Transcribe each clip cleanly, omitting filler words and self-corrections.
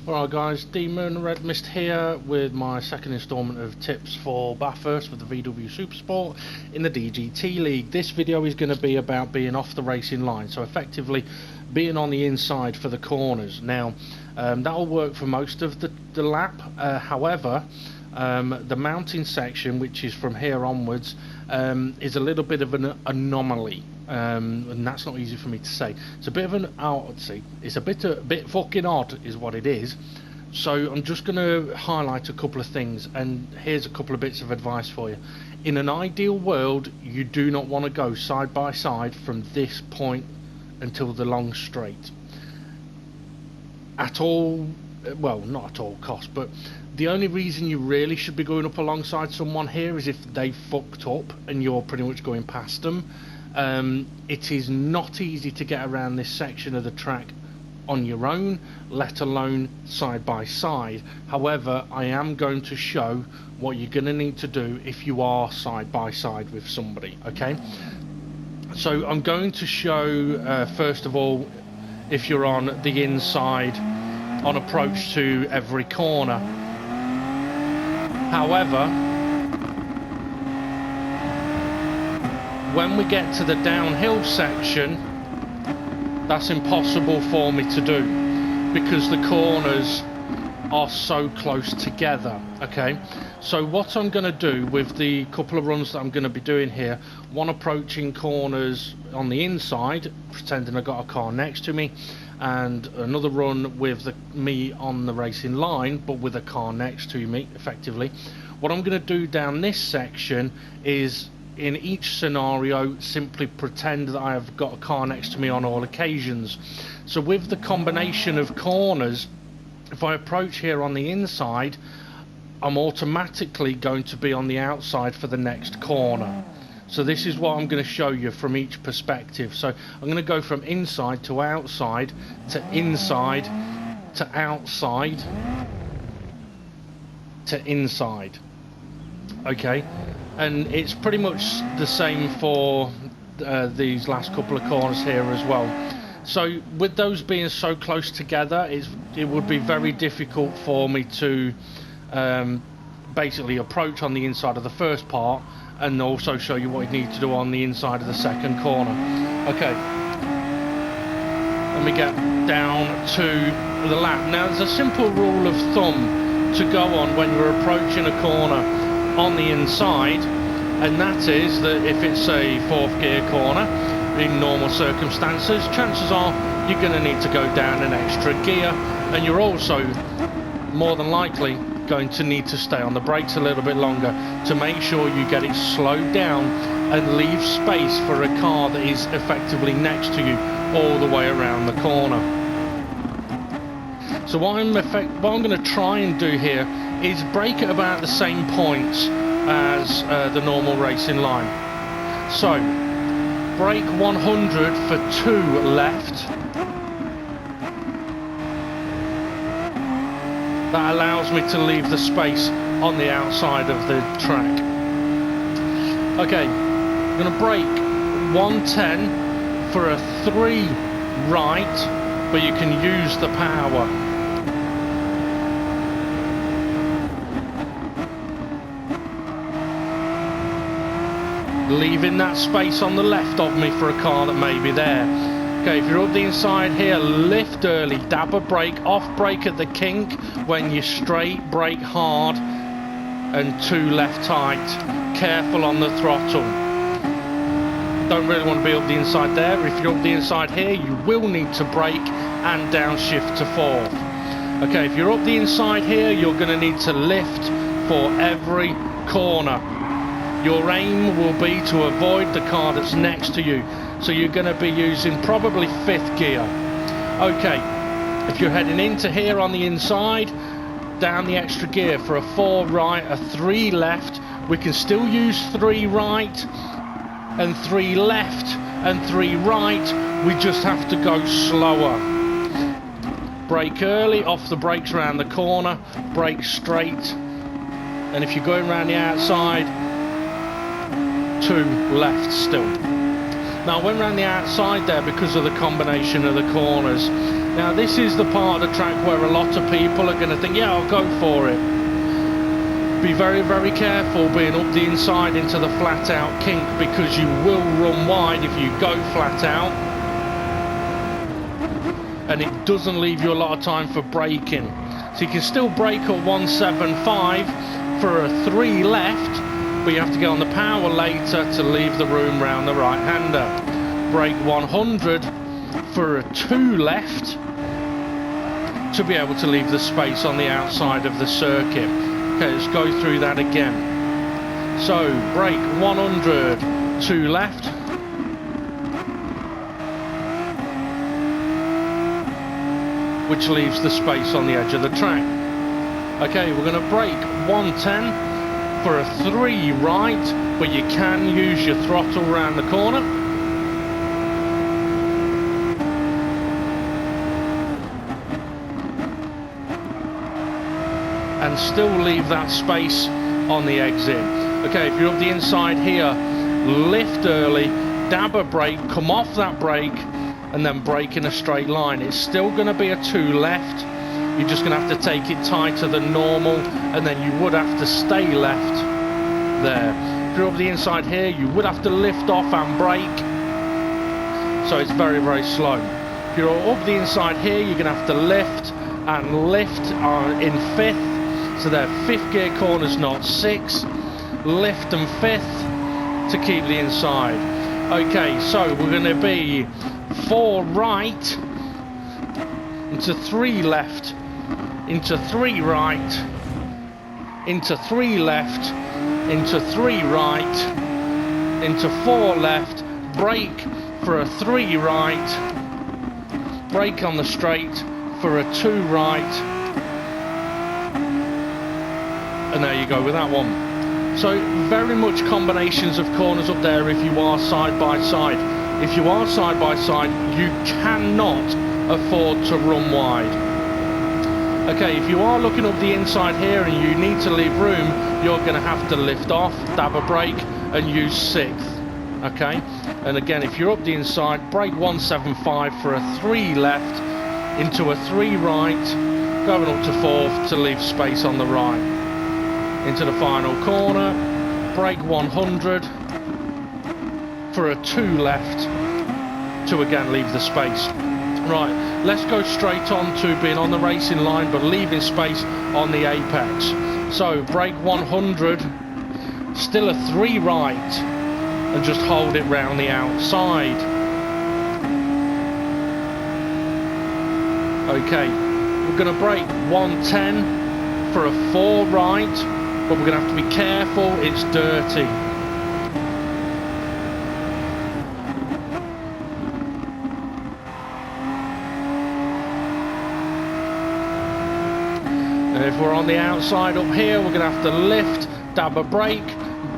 Alright guys, D-Moon Red Mist here with my second instalment of tips for Bathurst with the VW SUPERSPORT in the DGT League. This video is going to be about being off the racing line, so effectively being on the inside for the corners. Now that will work for most of the lap, however the mounting section, which is from here onwards, is a little bit of an anomaly. And that's not easy for me to say. It's a bit of an oddity. It's a bit fucking odd is what it is. So I'm just going to highlight a couple of things, and here's a couple of bits of advice for you. In an ideal world, you do not want to go side by side from this point until the long straight at all. Well, not at all cost, but the only reason you really should be going up alongside someone here is if they fucked up and you're pretty much going past them. It is not easy to get around this section of the track on your own, let alone side by side. However, I am going to show what you're going to need to do if you are side by side with somebody, okay? So I'm going to show first of all, if you're on the inside on approach to every corner. However, when we get to the downhill section, that's impossible for me to do because the corners are so close together, okay? So what I'm going to do with the couple of runs that I'm going to be doing here, one approaching corners on the inside, pretending I got a car next to me, and another run with me on the racing line but with a car next to me, effectively. What I'm going to do down this section is, in each scenario, simply pretend that I have got a car next to me on all occasions. So with the combination of corners, if I approach here on the inside, I'm automatically going to be on the outside for the next corner. So this is what I'm going to show you from each perspective. So I'm going to go from inside to outside to inside to outside to inside, okay? And it's pretty much the same for these last couple of corners here as well. So with those being so close together, it would be very difficult for me to basically approach on the inside of the first part and also show you what you need to do on the inside of the second corner. Okay, let me get down to the lap. Now there's a simple rule of thumb to go on when you're approaching a corner on the inside, and that is that if it's a fourth gear corner in normal circumstances, chances are you're going to need to go down an extra gear, and you're also more than likely going to need to stay on the brakes a little bit longer to make sure you get it slowed down and leave space for a car that is effectively next to you all the way around the corner. So what I'm going to try and do here is brake at about the same points as the normal racing line. So brake 100 for 2 left. That allows me to leave the space on the outside of the track. Okay, I'm going to brake 110 for a 3 right, but you can use the power. Leaving that space on the left of me for a car that may be there. Okay, if you're up the inside here, lift early, dab a brake, off brake at the kink. When you're straight, brake hard, and 2 left tight. Careful on the throttle. Don't really want to be up the inside there. If you're up the inside here, you will need to brake and downshift to 4th. Okay, if you're up the inside here, you're going to need to lift for every corner. Your aim will be to avoid the car that's next to you. So you're going to be using probably 5th gear. Okay, if you're heading into here on the inside, down the extra gear for a 4 right, a 3 left. We can still use 3 right and 3 left and 3 right. We just have to go slower. Brake early, off the brakes around the corner, brake straight. And if you're going around the outside, 2 left still. Now I went around the outside there because of the combination of the corners. Now this is the part of the track where a lot of people are going to think, yeah, I'll go for it. Be very, very careful being up the inside into the flat out kink, because you will run wide if you go flat out. And it doesn't leave you a lot of time for braking. So you can still brake at 175 for a 3 left, but you have to get on the power later to leave the room round the right-hander. Brake 100 for a 2 left to be able to leave the space on the outside of the circuit. Okay, let's go through that again. So, brake 100, 2 left. Which leaves the space on the edge of the track. Okay, we're going to brake 110 for a 3 right, but you can use your throttle around the corner. And still leave that space on the exit. Okay, if you're up the inside here, lift early, dab a brake, come off that brake, and then brake in a straight line. It's still going to be a 2 left. You're just going to have to take it tighter than normal, and then you would have to stay left there. If you're up the inside here, you would have to lift off and brake. So it's very, very slow. If you're up the inside here, you're going to have to lift and lift in 5th. So they're 5th gear corners, not 6. Lift and 5th to keep the inside. Okay, so we're going to be 4 right into 3 left into 3 right into 3 left into 3 right into 4 left, brake for a 3 right, brake on the straight for a 2 right, and there you go with that one. So very much combinations of corners up there if you are side by side. If you are side by side, you cannot afford to run wide. Okay, if you are looking up the inside here and you need to leave room, you're going to have to lift off, dab a brake and use 6th. Okay, and again, if you're up the inside, brake 175 for a 3 left into a 3 right, going up to 4th to leave space on the right. Into the final corner, brake 100 for a 2 left to again leave the space. Right, let's go straight on to being on the racing line but leaving space on the apex. So brake 100, still a 3 right, and just hold it round the outside. Okay, we're going to brake 110 for a 4 right, but we're going to have to be careful, it's dirty. And if we're on the outside up here, we're going to have to lift, dab a brake,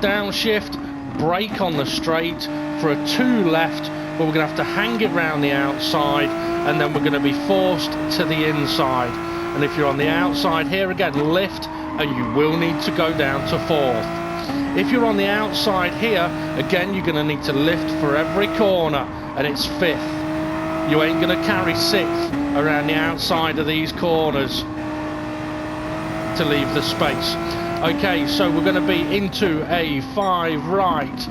downshift, brake on the straight for a 2 left, but we're going to have to hang it round the outside, and then we're going to be forced to the inside. And if you're on the outside here, again, lift, and you will need to go down to 4th. If you're on the outside here, again, you're going to need to lift for every corner, and it's 5th. You ain't going to carry 6th around the outside of these corners to leave the space. Okay, so we're going to be into a 5 right,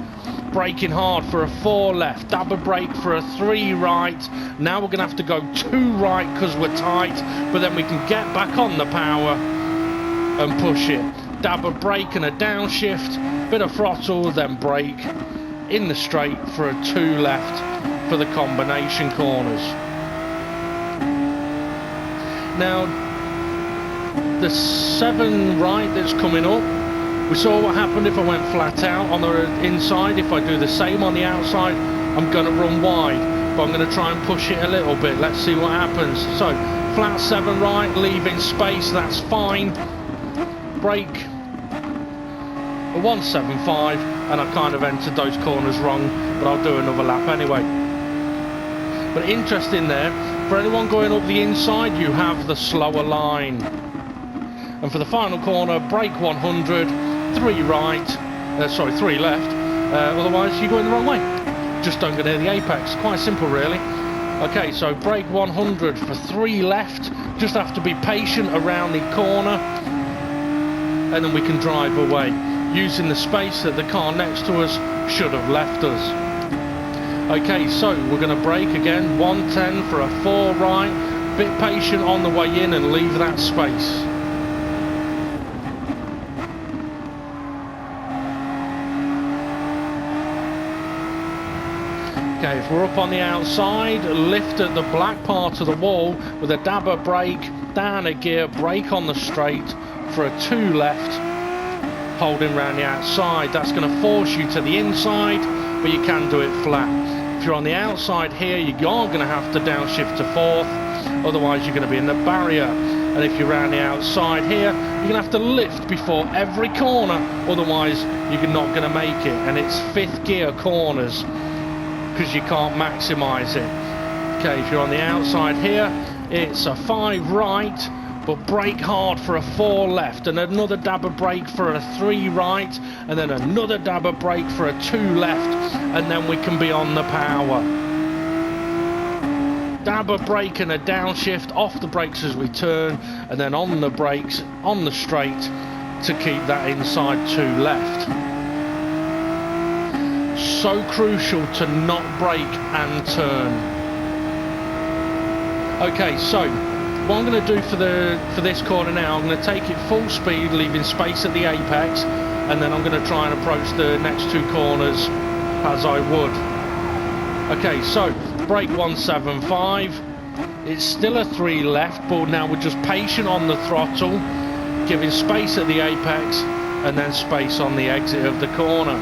braking hard for a 4 left, dab a brake for a 3 right. Now we're going to have to go 2 right because we're tight, but then we can get back on the power and push it. Dab a brake and a downshift, bit of throttle, then brake in the straight for a 2 left for the combination corners. Now the 7 right that's coming up, we saw what happened if I went flat out on the inside. If I do the same on the outside, I'm going to run wide, but I'm going to try and push it a little bit. Let's see what happens. So flat 7 right, leaving space, that's fine. Brake a 175, and I kind of entered those corners wrong, but I'll do another lap anyway. But interesting there, for anyone going up the inside, you have the slower line. And for the final corner, brake 100, 3 right, 3 left, otherwise you're going the wrong way. Just don't go near the apex, quite simple really. Okay, so brake 100 for 3 left. Just have to be patient around the corner, and then we can drive away using the space that the car next to us should have left us. Okay, so we're going to brake again, 110 for a 4 right. Bit patient on the way in and leave that space. Okay, if we're up on the outside, lift at the black part of the wall with a dabber brake, down a gear, brake on the straight for a 2 left, holding around the outside. That's going to force you to the inside, but you can do it flat. If you're on the outside here, you are going to have to downshift to 4th, otherwise you're going to be in the barrier. And if you're around the outside here, you're going to have to lift before every corner, otherwise you're not going to make it. And it's 5th gear corners, because you can't maximise it. Okay, if you're on the outside here, it's a 5 right, but brake hard for a 4 left, and another dabber brake for a 3 right, and then another dabber brake for a 2 left, and then we can be on the power. Dabber brake and a downshift, off the brakes as we turn, and then on the brakes, on the straight, to keep that inside 2 left. So crucial to not brake and turn. Okay, so what I'm going to do for this corner now, I'm going to take it full speed, leaving space at the apex, and then I'm going to try and approach the next 2 corners as I would. Okay, so brake 175. It's still a 3 left, but now we're just patient on the throttle, giving space at the apex, and then space on the exit of the corner.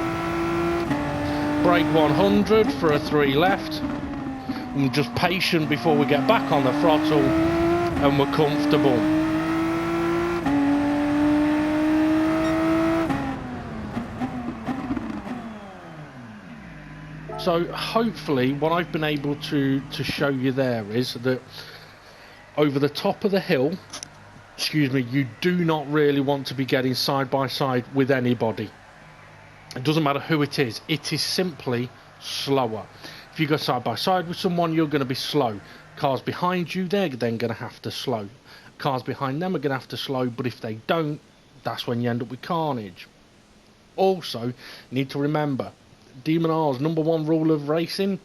Brake 100 for a 3 left. I'm just patient before we get back on the throttle, and we're comfortable. So hopefully what I've been able to show you there is that over the top of the hill, excuse me, you do not really want to be getting side by side with anybody. It doesn't matter who it is simply slower. If you go side by side with someone, you're going to be slow. Cars behind you, they're then going to have to slow. Cars behind them are going to have to slow, but if they don't, that's when you end up with carnage. Also, you need to remember, Demon R's #1 rule of racing,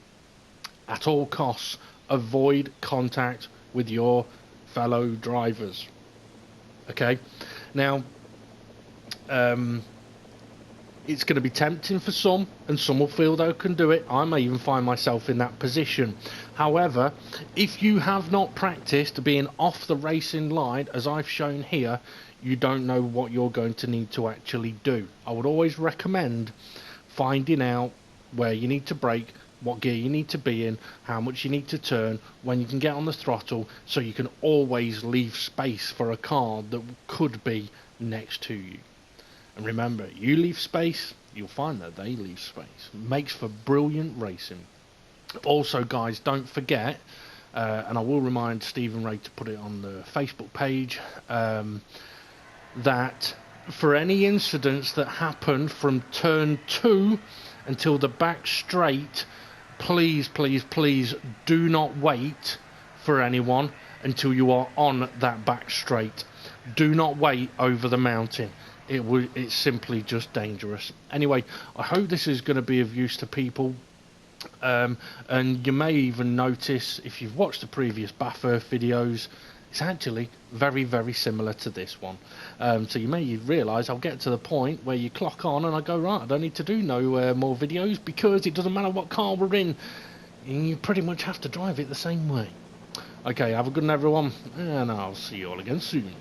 at all costs, avoid contact with your fellow drivers. Okay? Now, it's going to be tempting for some, and some will feel they can do it. I may even find myself in that position. However, if you have not practiced being off the racing line, as I've shown here, you don't know what you're going to need to actually do. I would always recommend finding out where you need to brake, what gear you need to be in, how much you need to turn, when you can get on the throttle, so you can always leave space for a car that could be next to you. And remember, you leave space, you'll find that they leave space. Makes for brilliant racing. Also, guys, don't forget, and I will remind Stephen Ray to put it on the Facebook page, that for any incidents that happen from turn 2 until the back straight, please, please, please do not wait for anyone until you are on that back straight. Do not wait over the mountain. It's simply just dangerous. Anyway, I hope this is going to be of use to people. And you may even notice, if you've watched the previous Bathurst videos, it's actually very, very similar to this one. So you may realise I'll get to the point where you clock on and I go, right, I don't need to do no more videos, because it doesn't matter what car we're in, you pretty much have to drive it the same way. Okay, have a good one, everyone, and I'll see you all again soon.